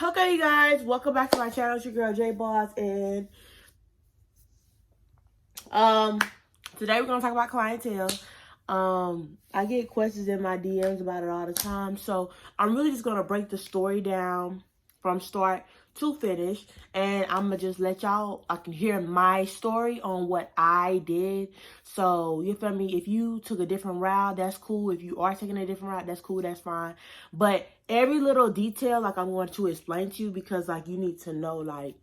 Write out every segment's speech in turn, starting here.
Okay, you guys, welcome back to my channel. It's your girl J Boss, and today we're gonna talk about clientele. I get questions in my DMs about it all the time, so I'm really just gonna break the story down from start to finish, and I'm gonna just let y'all I can hear my story on what I did. So you feel me? If you took a different route, that's cool. If you are taking a different route, that's cool, that's fine. But every little detail, like, I'm going to explain to you, because like you need to know like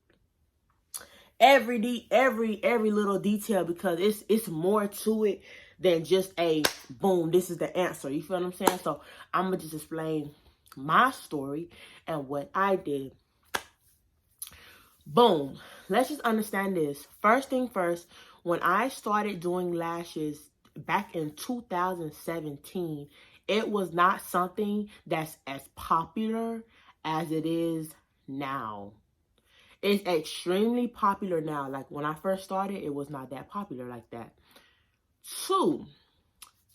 every little detail, because it's more to it than just a boom, this is the answer. You feel what I'm saying? So I'm gonna just explain my story and what I did. Boom. Let's just understand this. First thing first, when I started doing lashes back in 2017, it was not something that's as popular as it is now. It's extremely popular now. Like when I first started, it was not that popular like that. Two,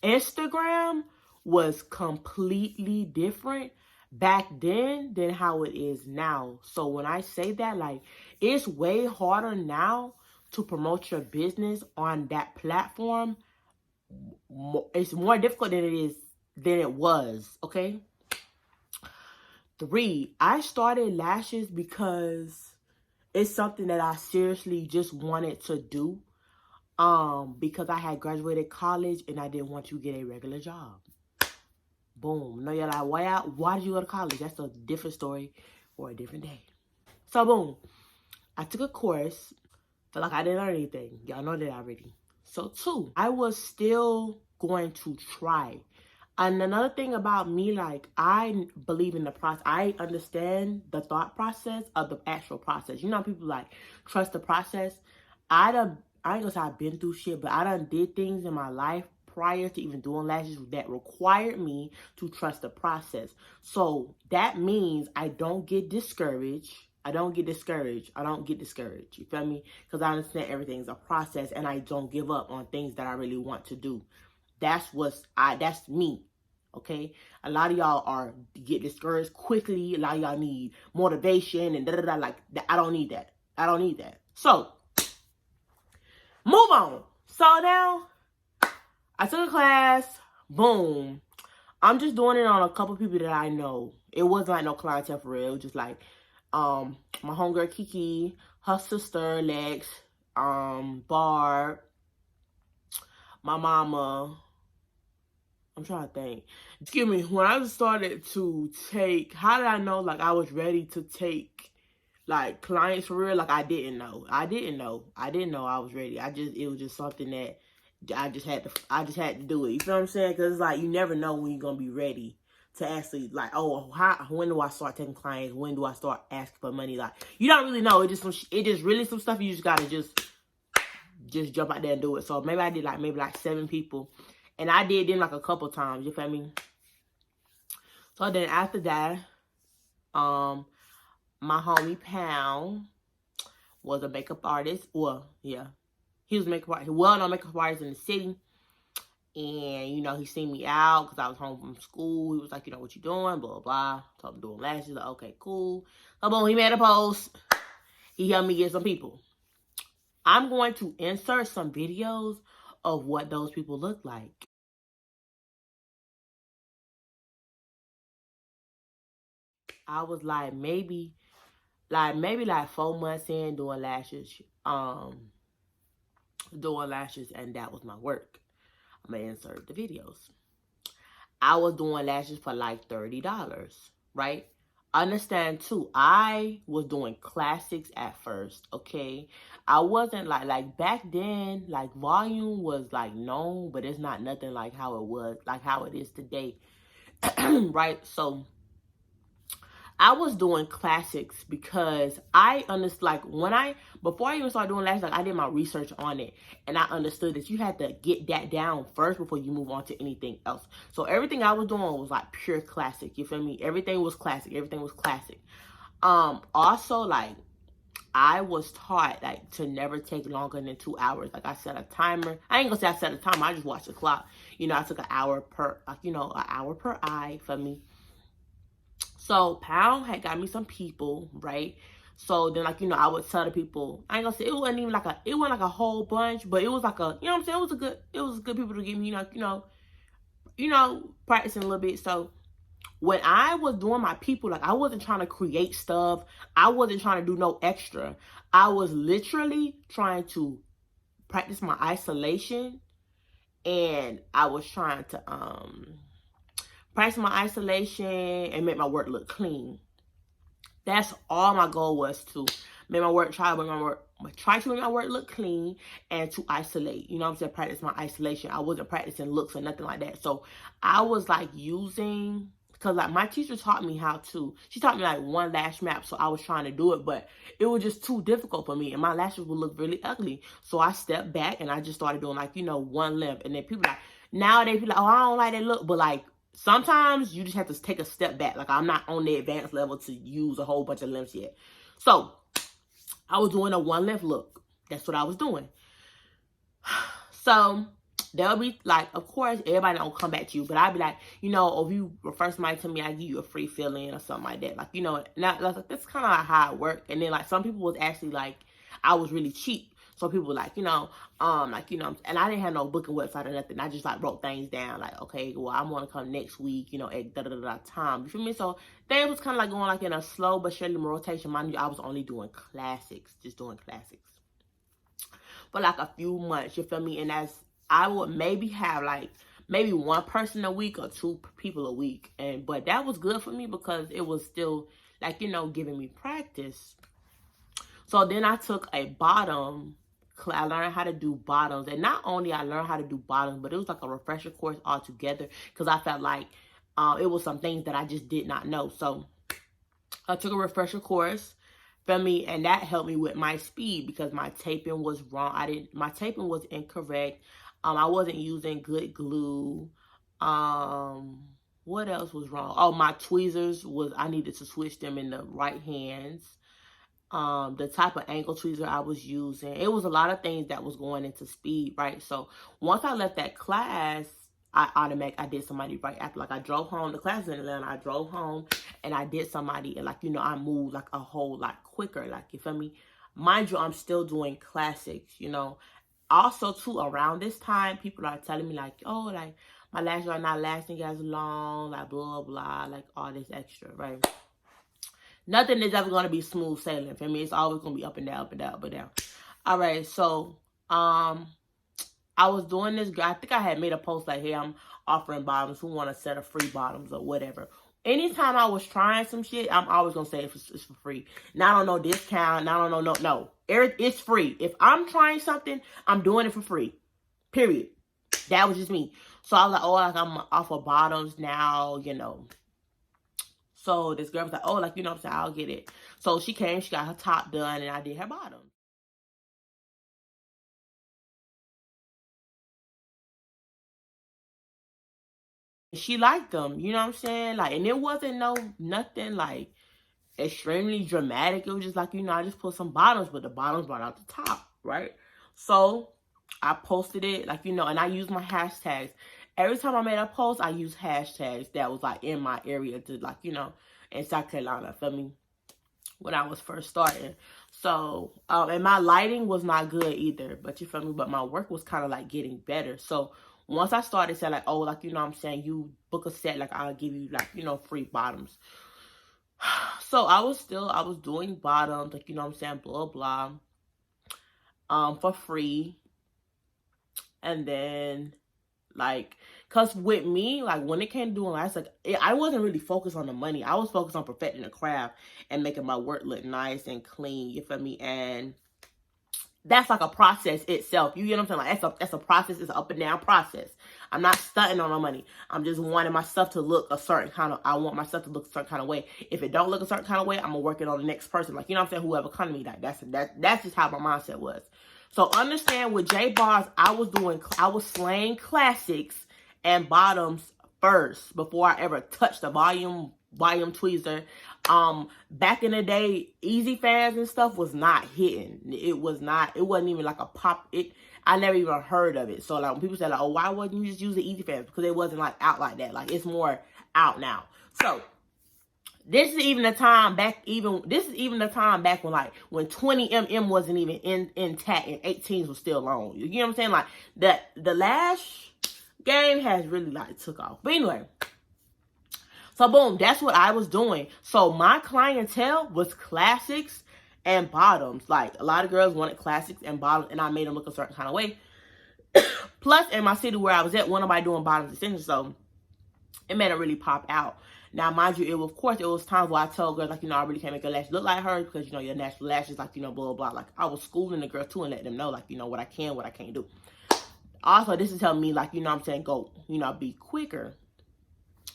Instagram was completely different back then than how it is now. So when I say that, like, it's way harder now to promote your business on that platform. It's more difficult than it was, okay? Three, I started lashes because it's something that I seriously just wanted to do. Because I had graduated college and I didn't want to get a regular job. Boom. No, you're like, why did you go to college? That's a different story for a different day. So boom, I took a course. Felt like I didn't learn anything. Y'all know that already. So two, I was still going to try. And another thing about me, like, I believe in the process. I understand the thought process of the actual process. You know, people like trust the process. I ain't gonna say I've been through shit, but I done did things in my life prior to even doing lashes that required me to trust the process. So that means I don't get discouraged. I don't get discouraged. You feel me? Because I understand everything's a process, and I don't give up on things that I really want to do. That's me. Okay? A lot of y'all get discouraged quickly. A lot of y'all need motivation and da-da-da. Like, I don't need that. So, move on. So now, I took a class. Boom. I'm just doing it on a couple people that I know. It wasn't like no clientele for real. It was just like, my homegirl Kiki, her sister Lex, Barb, my mama. I'm trying to think. Excuse me. When I started to take, how did I know like I was ready to take like clients for real? Like, I didn't know I was ready. It was just something that I just had to do it. You feel what I'm saying? Because it's like, you never know when you're gonna be ready to actually, like, oh, when do I start taking clients? When do I start asking for money? Like, you don't really know. It just really some stuff you just gotta just jump out there and do it. So maybe I did like 7 people, and I did them like a couple times. You feel me? So then after that, my homie Pound was a makeup artist. Well, yeah, he was a makeup artist. Well-known makeup artist in the city. And, you know, he seen me out because I was home from school. He was like, you know, what you doing? Blah, blah, blah. So I'm doing lashes. Like, okay, cool. So, boom, he made a post. He helped me get some people. I'm going to insert some videos of what those people look like. I was like, maybe 4 months in doing lashes. And that was my work. I'm going to insert the videos. I was doing lashes for like $30, right? Understand too, I was doing classics at first, okay? I wasn't like back then, like, volume was like known, but it's not nothing like how it is today. Right? So I was doing classics because I understood, like, before I even started doing lashes, like, I did my research on it, and I understood that you had to get that down first before you move on to anything else. So everything I was doing was like pure classic. You feel me? Everything was classic. Also, like, I was taught, like, to never take longer than 2 hours. Like, I set a timer. I ain't gonna say I set a timer. I just watched the clock. You know, I took an hour per eye for me. So Pound had got me some people, right? So then, like, I would tell the people, I ain't gonna say it wasn't even like it wasn't like a whole bunch, but it was like a, what I'm saying? It was good people to give me, practicing a little bit. So when I was doing my people, like, I wasn't trying to create stuff. I wasn't trying to do no extra. I was literally trying to practice my isolation, and I was trying to practice my isolation and make my work look clean. That's all my goal was, to make my work, try to make my work look clean, and to isolate. You know what I'm saying? Practice my isolation. I wasn't practicing looks or nothing like that. So I was like using, because like my teacher taught me how to, she taught me like one lash map. So I was trying to do it, but it was just too difficult for me, and my lashes would look really ugly. So I stepped back and I just started doing like, one length. And then people like, nowadays people like, oh, I don't like that look. But like, sometimes you just have to take a step back. Like, I'm not on the advanced level to use a whole bunch of lengths yet. So I was doing a one length look. That's what I was doing. So they'll be like, of course, everybody don't come back to you, but I'd be like, if you refer somebody to me, I give you a free fill-in or something like that. Like, that's kind of how it worked. And then like some people was actually like, I was really cheap. So people were like, and I didn't have no booking website or nothing. I just like wrote things down like, okay, well, I want to come next week, at da-da-da-da time. You feel me? So they was kind of like going like in a slow but surely rotation. Mind you, I was only doing classics, just doing classics for like a few months, you feel me? And I would maybe have like maybe one person a week or two people a week. But that was good for me because it was still like, giving me practice. So then I took a bottom class. I learned how to do bottoms. And not only I learned how to do bottoms, but it was like a refresher course altogether, because I felt like it was some things that I just did not know. So I took a refresher course for me, and that helped me with my speed because my taping was wrong. My taping was incorrect. I wasn't using good glue. What else was wrong? Oh, my tweezers I needed to switch them in the right hands. The type of angle tweezer I was using. It was a lot of things that was going into speed, right? So once I left that class, I did somebody right after. Like, I drove home. The class in Atlanta. I drove home and I did somebody, and like, I moved like a whole lot quicker. Like, you feel me? Mind you, I'm still doing classics, Also, too, around this time, people are telling me like, oh, like, my lashes are not lasting as long, like, blah, blah, like, all this extra, right? Nothing is ever going to be smooth sailing for me. It's always going to be up and down, up and down, up and down. All right, so I was doing this. I think I had made a post like, hey, I'm offering bottoms. Who want a set of free bottoms or whatever? Anytime I was trying some shit, I'm always going to say it's for free. Not on no discount. Not on no. It's free. If I'm trying something, I'm doing it for free. Period. That was just me. So I was like, oh, like, I'm offer bottoms now, So this girl was like, oh, like, what I'm saying, I'll get it. So she came, she got her top done, and I did her bottom. She liked them, you know what I'm saying? Like, and it wasn't nothing like extremely dramatic. It was just like, I just put some bottoms, but the bottoms brought out the top, right? So I posted it, like, and I used my hashtags. Every time I made a post, I used hashtags that was like in my area to, like, in South Carolina, feel me? When I was first starting. So, and my lighting was not good either, but you feel me? But my work was kind of like getting better. So once I started saying like, oh, like, what I'm saying, you book a set, like, I'll give you like, free bottoms. So I was doing bottoms, like, what I'm saying, blah, blah, for free. And then, like, because with me, like, when it came to doing lights, like, I wasn't really focused on the money. I was focused on perfecting the craft and making my work look nice and clean, you feel me? And that's like a process itself. You get what I'm saying? Like, that's a process. It's an up and down process. I'm not stunting on my money. I'm just wanting my stuff to look a certain kind of, I want my stuff to look a certain kind of way. If it don't look a certain kind of way, I'm going to work it on the next person. Like, you know what I'm saying? Whoever come to me, like, that's just how my mindset was. So understand, with J Bars, I was slaying classics and bottoms first before I ever touched the volume tweezer. Back in the day, easy fans and stuff was not hitting. It wasn't even like a pop. I never even heard of it. So like, when people say like, oh, why wasn't you just use the easy fans? Because it wasn't like out like that. Like, it's more out now. So This is even the time back. This is even the time back when when 20mm wasn't even intact and 18s was still long. You know what I'm saying? Like the lash game has really like took off. But anyway, so boom, that's what I was doing. So my clientele was classics and bottoms. Like a lot of girls wanted classics and bottoms, and I made them look a certain kind of way. Plus, in my city where I was at, wasn't nobody doing bottoms extensions, so it made it really pop out. Now, mind you, of course, it was times where I told girls, like, I really can't make a lash look like hers because, your natural lashes, like, blah, blah, blah. Like, I was schooling the girls, too, and letting them know, like, what I can, what I can't do. Also, this is helping me, like, what I'm saying, go, be quicker.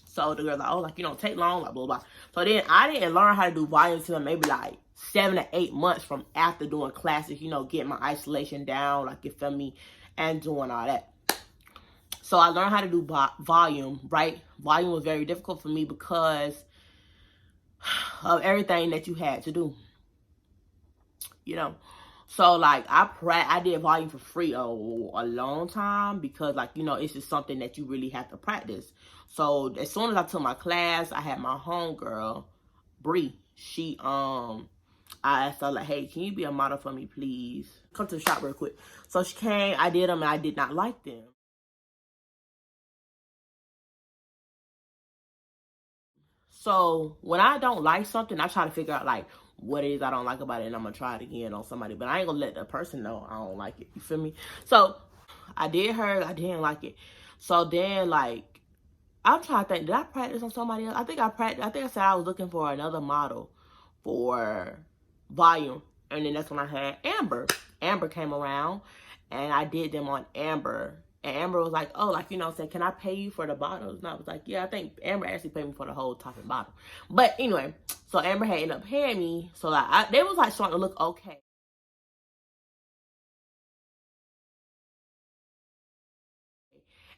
So, the girls like, oh, like, take long, like, blah, blah. So, then I didn't learn how to do volume until maybe, like, 7 to 8 months from after doing classes, getting my isolation down, like, you feel me, and doing all that. So I learned how to do volume, right? Volume was very difficult for me because of everything that you had to do, So, like, I did volume for free a long time because, like, it's just something that you really have to practice. So, as soon as I took my class, I had my homegirl, Bree. She, I asked her, like, hey, can you be a model for me, please? Come to the shop real quick. So, she came, I did them, and I did not like them. So when I don't like something, I try to figure out like what it is I don't like about it, and I'm gonna try it again on somebody. But I ain't gonna let the person know I don't like it. You feel me? So I did her, I didn't like it. So then like I'm trying to think, did I practice on somebody else? I think I said I was looking for another model for volume. And then that's when I had Amber. Amber came around and I did them on Amber. And Amber was like, oh, like, said, can I pay you for the bottles? And I was like, yeah, I think Amber actually paid me for the whole top and bottom. But anyway, so Amber had ended up paying me. So like, they was like starting to look okay.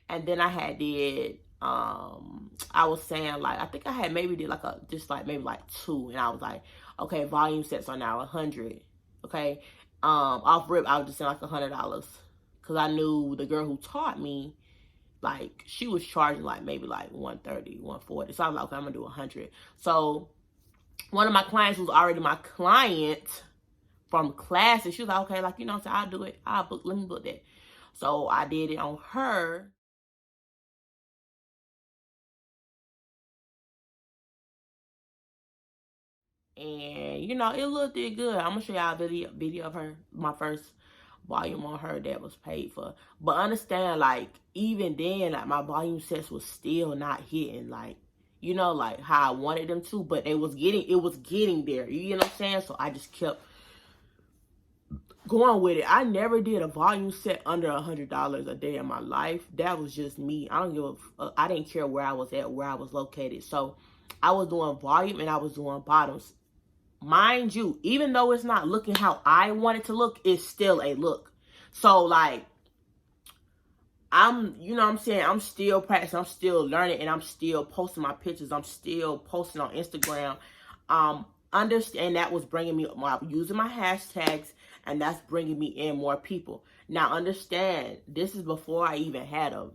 And then I had did, I was saying like, I think I had maybe did like maybe like 2. And I was like, okay, volume sets are now 100. Okay. Off rip, I was just saying like $100. Cause I knew the girl who taught me, like she was charging like maybe like 130, 140. So I was like, okay, I'm gonna do 100. So one of my clients who's already my client from classes, she was like, okay, like, so I'll do it. Let me book that. So I did it on her. And it looked good. I'm gonna show y'all a video of her, my first volume on her that was paid for. But understand, like, even then, like, my volume sets was still not hitting, like, like how I wanted them to, but it was getting there. You know what I'm saying? So I just kept going with it. I never did a volume set under $100 a day in my life. That was just me. I didn't care where I was at, where I was located. So I was doing volume and I was doing bottoms. Mind you, even though it's not looking how I want it to look, it's still a look. So like, I'm saying, I'm still practicing, I'm still learning, and I'm still posting my pictures. I'm still posting on Instagram. Understand that was bringing me, using my hashtags, and that's bringing me in more people. Now understand, this is before I even had a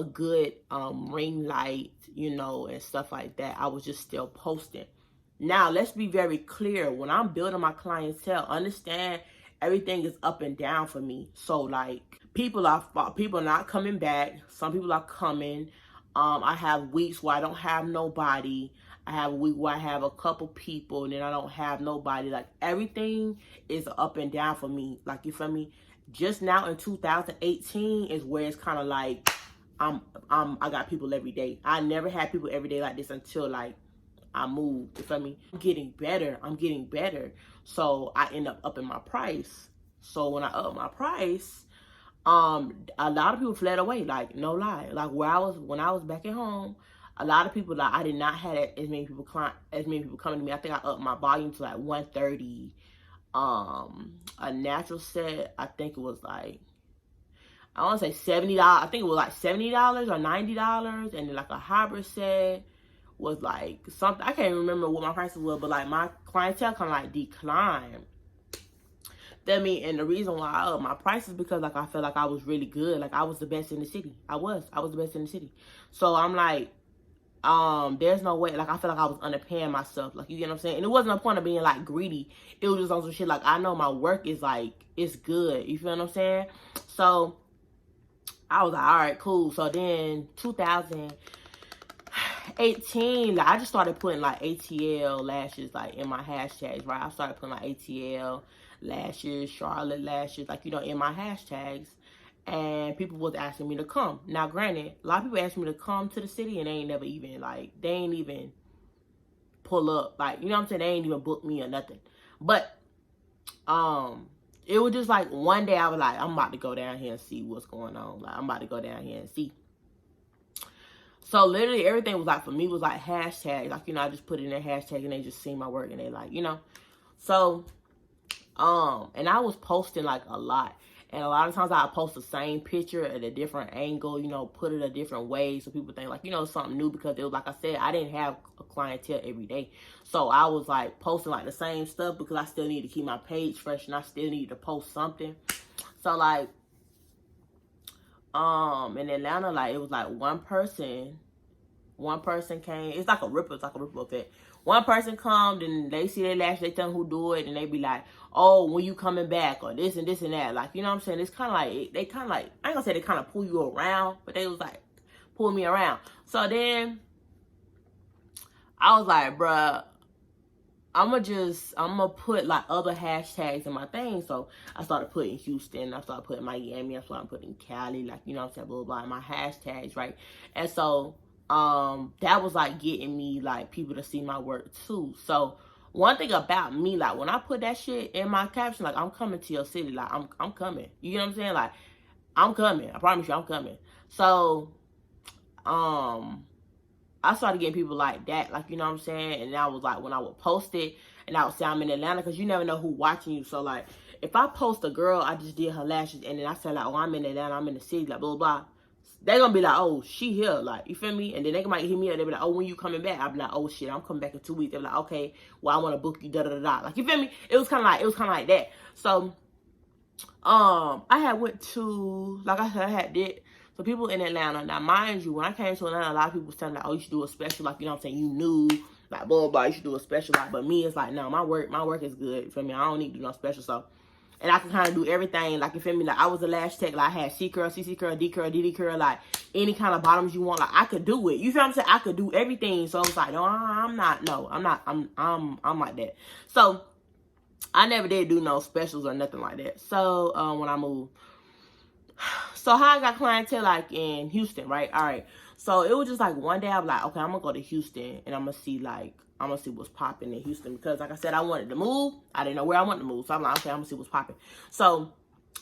good ring light, and stuff like that. I was just still posting. Now, let's be very clear. When I'm building my clientele, understand everything is up and down for me. So, like, people are not coming back. Some people are coming. I have weeks where I don't have nobody. I have a week where I have a couple people, and then I don't have nobody. Like, everything is up and down for me. Like, you feel me? Just now in 2018 is where it's kind of like I got people every day. I never had people every day like this until like I moved. You feel me? I'm getting better. So I end up upping my price. So when I up my price, a lot of people fled away. Like, no lie. Like when I was back at home, a lot of people, like, I did not have as many people coming to me. I think I upped my volume to like 130. A natural set, I think it was like, I want to say $70. I think it was like $70 or $90, and then like a hybrid set was like something, I can't remember what my prices were, but like my clientele kind of like declined. And the reason why I upped my prices because like I felt like I was really good, like I was the best in the city. I was the best in the city. So I'm like, there's no way, like, I feel like I was underpaying myself, like, you get what I'm saying? And it wasn't a point of being, like, greedy. It was just on some shit, like, I know my work is, like, it's good, you feel what I'm saying? So, I was like, all right, cool. So then, 2018, like, I just started putting, like, ATL lashes, like, in my hashtags, right? I started putting, like, ATL lashes, Charlotte lashes, like, you know, in my hashtags. And people was asking me to come. Now, granted, a lot of people asked me to come to the city, and they ain't never even, like, they ain't even pull up. Like, you know what I'm saying? They ain't even book me or nothing. But, it was just, like, one day I was like, I'm about to go down here and see what's going on. Like, I'm about to go down here and see. So, literally, everything was, like, for me, was, like, hashtags. Like, you know, I just put in their hashtag, and they just see my work, and they, like, you know. So, and I was posting, like, a lot. And a lot of times I post the same picture at a different angle, you know, put it a different way so people think, like, you know, something new, because it was, like I said, I didn't have a clientele every day. So I was, like, posting, like, the same stuff because I still need to keep my page fresh, and I still need to post something. So, like, in Atlanta, like, it was, like, one person came. It's like a ripple effect. One person come, then they see their lash, they tell them who do it, and they be like, oh, when you coming back, or this and this and that. Like, you know what I'm saying? It's kind of like, they kind of like, I ain't gonna say they kind of pull you around, but they was like, pull me around. So then, I was like, bruh, I'm gonna put, like, other hashtags in my thing. So I started putting Houston, I started putting Miami, I started putting Cali, like, you know what I'm saying, blah, blah, blah, in my hashtags, right? And so, that was, like, getting me, like, people to see my work too. So one thing about me, like, when I put that shit in my caption, like, I'm coming to your city, like, I'm coming, you know what I'm saying? Like, I'm coming, I promise you, I'm coming. So, I started getting people like that, like, you know what I'm saying? And I was like, when I would post it, and I would say I'm in Atlanta, because you never know who watching you. So, like, if I post a girl, I just did her lashes, and then I said, like, oh, I'm in Atlanta, I'm in the city, like, blah, blah, blah. They're going to be like, oh, she here, like, you feel me? And then they might hit me up, they'll be like, oh, when you coming back? I'll be like, oh, shit, I'm coming back in 2 weeks. They'll be like, okay, well, I want to book you, da-da-da-da. Like, you feel me? It was kind of like that. So, I had went to, like I said, I had did, so people in Atlanta. Now, mind you, when I came to Atlanta, a lot of people was telling me, like, oh, you should do a special, like, you know what I'm saying? You knew, like, blah, blah, blah, you should do a special, like, but me, it's like, no, my work is good, you feel me? I don't need to do no special, so. And I can kind of do everything, like, you feel me? Like, I was a lash tech, like, I had C curl, CC curl, D curl, DD curl, like, any kind of bottoms you want, like, I could do it. You feel what I'm saying? I could do everything. So, I was like, no, I'm like that. So, I never did do no specials or nothing like that. So, when I moved. So, how I got clientele, like, in Houston, right? All right. So, it was just, like, one day I was like, okay, I'm going to go to Houston, and I'm going to see, like, I'm going to see what's popping in Houston. Because, like I said, I wanted to move. I didn't know where I wanted to move. So, I'm like, okay, I'm going to see what's popping. So,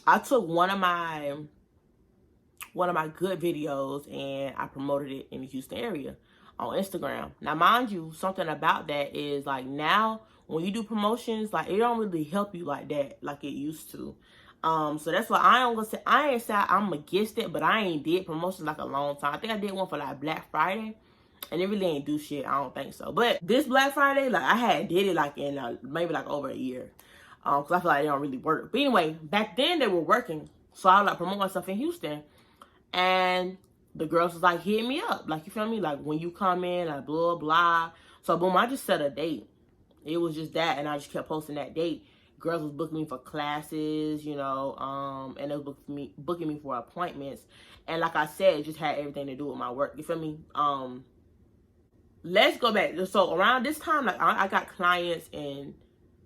I took one of my good videos, and I promoted it in the Houston area on Instagram. Now, mind you, something about that is, like, now, when you do promotions, like, it don't really help you like that, like it used to. So that's why I ain't say I'm against it, but I ain't did promotions, like, a long time. I think I did one for, like, Black Friday, and it really ain't do shit. I don't think so. But this Black Friday, like, I had did it, like, in maybe, like, over a year. Because I feel like they don't really work. But anyway, back then they were working. So I was, like, promoting myself in Houston. And the girls was like, hit me up. Like, you feel me? Like, when you come in, like, blah, blah. So, boom, I just set a date. It was just that, and I just kept posting that date. Girls was booking me for classes, you know, and they was booking me for appointments. And like I said, it just had everything to do with my work. You feel me? Let's go back. So around this time, like, I got clients in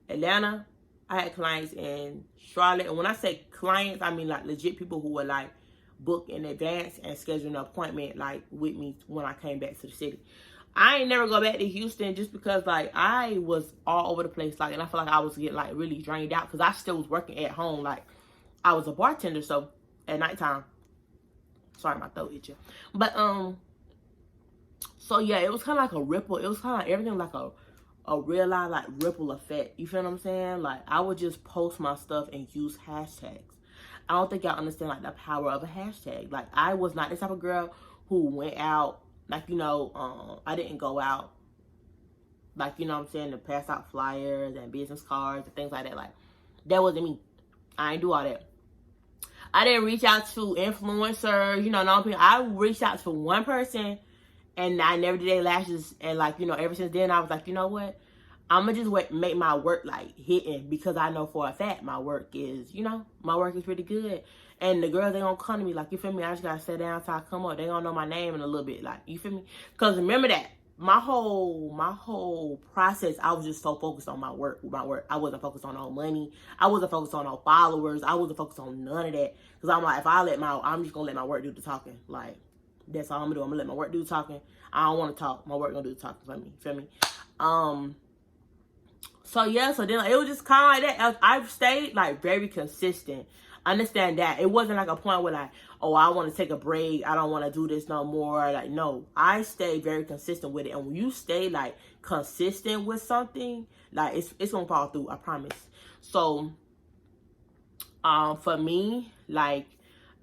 Atlanta. I had clients in Charlotte. And when I say clients, I mean, like, legit people who were, like, book in advance and schedule an appointment, like, with me when I came back to the city. I ain't never go back to Houston just because, like, I was all over the place, like, and I feel like I was getting, like, really drained out because I still was working at home. Like, I was a bartender, so at nighttime, sorry, my throat itching. But so yeah, it was kind of like a ripple. It was kind of like everything like a real life, like, ripple effect. You feel what I'm saying? Like, I would just post my stuff and use hashtags. I don't think y'all understand, like, the power of a hashtag. Like, I was not this type of girl who went out, like, you know, I didn't go out, like, you know what I'm saying, to pass out flyers and business cards and things like that. Like, that wasn't me. I ain't do all that. I didn't reach out to influencers, you know, no people. I reached out to one person, And I never did their lashes. And like, ever since then, I was like, you know what? I'm going to just make my work like hitting, because I know for a fact my work is, my work is pretty good. And the girls, they going to come to me like, you feel me? I just got to sit down until I come up. They going to know my name in a little bit. Like, you feel me? Because remember that my whole process, I was just so focused on my work. I wasn't focused on no money. I wasn't focused on no followers. I wasn't focused on none of that. Because I'm like, I'm just going to let my work do the talking. Like, that's all I'm going to do. I'm going to let my work do the talking. I don't want to talk. My work going to do the talking for me. Feel me? So yeah, so then it was just kind of like that. I've stayed like very consistent. Understand that it wasn't like a point where like, oh, I want to take a break. I don't want to do this no more. Like, no, I stayed very consistent with it. And when you stay like consistent with something, like it's gonna fall through. I promise. So, for me, like,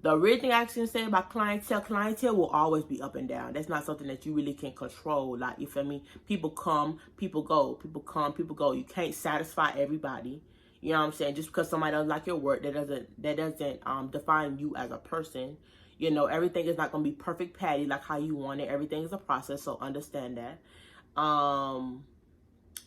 the real thing I can say about clientele will always be up and down. That's not something that you really can control. Like, you feel me? People come, people go. People come, people go. You can't satisfy everybody. You know what I'm saying? Just because somebody doesn't like your work, that doesn't define you as a person. Everything is not gonna be perfect patty like how you want it. Everything is a process, so understand that.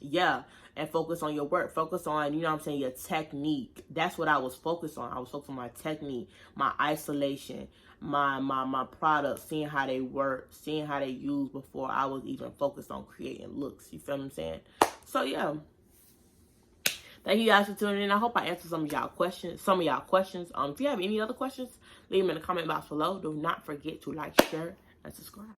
Yeah, and focus on your work. Focus on, your technique. That's what I was focused on. I was focused on my technique, my isolation, my products, seeing how they work, seeing how they use before I was even focused on creating looks. You feel what I'm saying? So yeah. Thank you guys for tuning in. I hope I answered some of y'all questions. If you have any other questions, leave them in the comment box below. Do not forget to like, share, and subscribe.